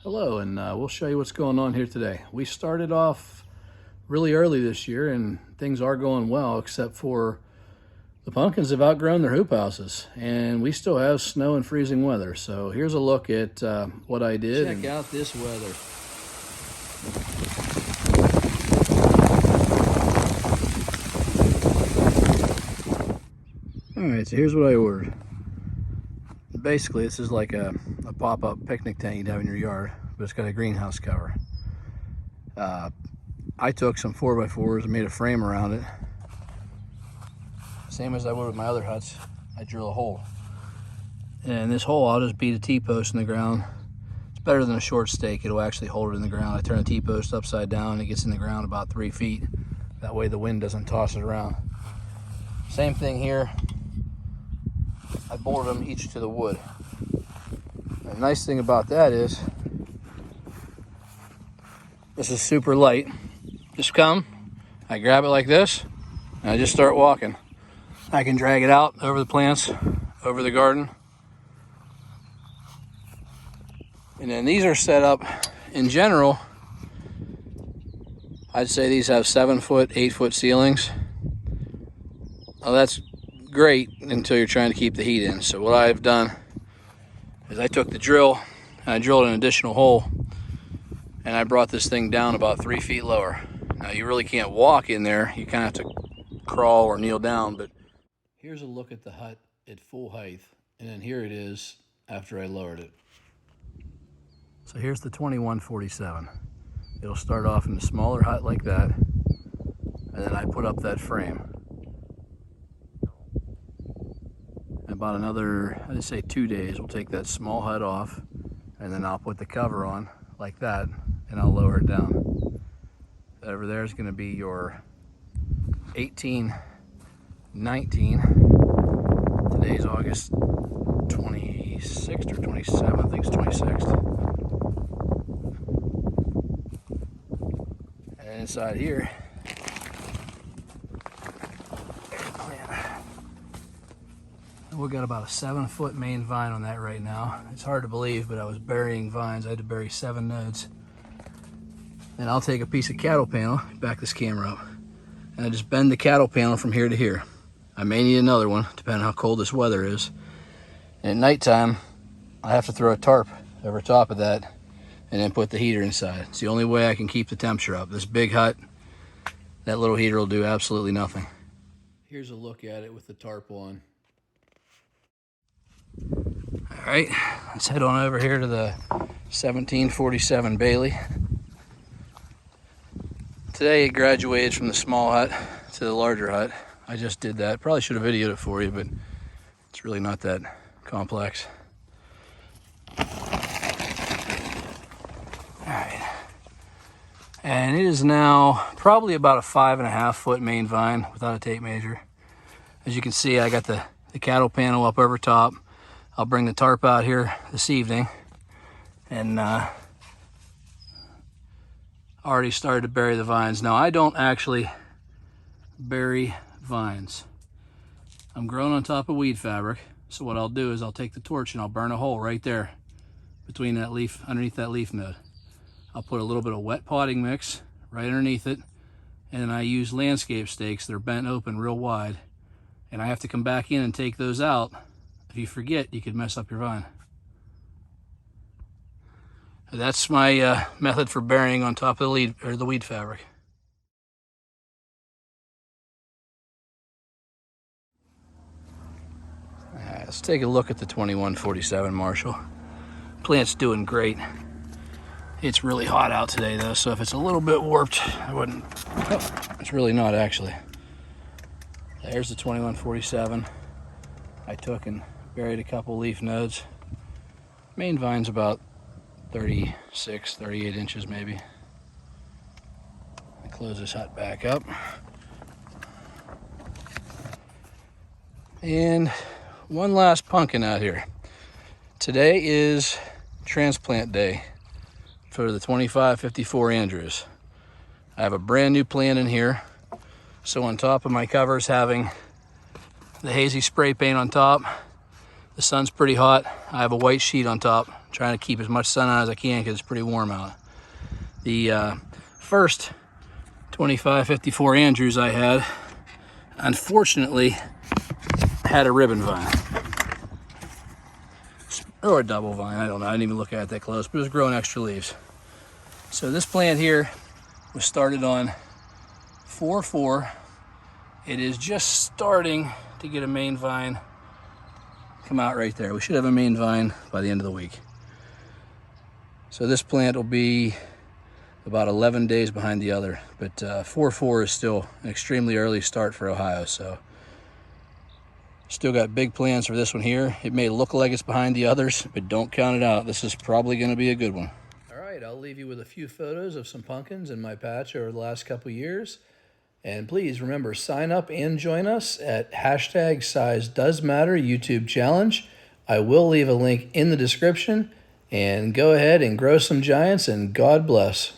Hello, and we'll show you what's going on here today. We started off really early this year and things are going well, except for the pumpkins have outgrown their hoop houses and we still have snow and freezing weather. So here's a look at what I did. Check out this weather. All right, so here's what I ordered. Basically, this is like a pop-up picnic tent you'd have in your yard, but it's got a greenhouse cover. I took some 4x4s and made a frame around it. Same as I would with my other huts. I drill a hole. And this hole, I'll just beat a T-post in the ground. It's better than a short stake. It'll actually hold it in the ground. I turn a T-post upside down and it gets in the ground about 3 feet. That way the wind doesn't toss it around. Same thing here. I bolted them each to the wood. The nice thing about that is this is super light. Just come, I grab it like this, and I just start walking. I can drag it out over the plants, over the garden. And then these are set up, in general, I'd say these have 7-foot, 8-foot ceilings. Well, that's great until you're trying to keep the heat in. So what I've done is I took the drill and I drilled an additional hole and I brought this thing down about 3 feet lower. Now you really can't walk in there, you kind of have to crawl or kneel down, but here's a look at the hut at full height, and then here it is after I lowered it. So here's the 2147. It'll start off in a smaller hut like that, and then I put up that frame. About another, I'd say 2 days, we'll take that small hut off and then I'll put the cover on like that and I'll lower it down. That over there is going to be your 1819. Today's August 26th or 27th, I think it's 26th. And inside here, we've got about a 7-foot main vine on that right now. It's hard to believe, but I was burying vines. I had to bury 7 nodes. And I'll take a piece of cattle panel, back this camera up, and I just bend the cattle panel from here to here. I may need another one, depending on how cold this weather is. And at nighttime, I have to throw a tarp over top of that and then put the heater inside. It's the only way I can keep the temperature up. This big hut, that little heater will do absolutely nothing. Here's a look at it with the tarp on. All right, let's head on over here to the 1747 Bailey. Today it graduated from the small hut to the larger hut. I just did that. Probably should have videoed it for you, but it's really not that complex. All right, and it is now probably about a 5.5-foot main vine without a tape measure. As you can see, I got the cattle panel up over top. I'll bring the tarp out here this evening, and already started to bury the vines. Now I don't actually bury vines. I'm growing on top of weed fabric, so what I'll do is I'll take the torch and I'll burn a hole right there between that leaf, underneath that leaf node. I'll put a little bit of wet potting mix right underneath it, and I use landscape stakes. They're bent open real wide, and I have to come back in and take those out. If you forget, you could mess up your vine. That's my method for burying on top of the weed fabric. Let's take a look at the 2147 Marshall. Plant's doing great. It's really hot out today though, so if it's a little bit warped, I wouldn't. Oh, it's really not actually. There's the 2147. I took and buried a couple leaf nodes. Main vine's about 36, 38 inches maybe. I close this hut back up. And one last pumpkin out here. Today is transplant day for the 2554 Andrews. I have a brand new plant in here. So on top of my covers having the hazy spray paint on top, the sun's pretty hot. I have a white sheet on top I'm trying to keep as much sun on as I can because it's pretty warm out. The first 2554 Andrews I had, unfortunately, had a ribbon vine. Or a double vine, I don't know. I didn't even look at it that close, but it was growing extra leaves. So this plant here was started on 4-4. It is just starting to get a main vine come out right there. We should have a main vine by the end of the week. So this plant will be about 11 days behind the other, but 4-4 is still an extremely early start for Ohio, so still got big plans for this one here. It may look like it's behind the others, but don't count it out. This is probably going to be a good one. All right, I'll leave you with a few photos of some pumpkins in my patch over the last couple years. And please remember, sign up and join us at #SizeDoesMatter YouTube challenge. I will leave a link in the description. And go ahead and grow some giants, and God bless.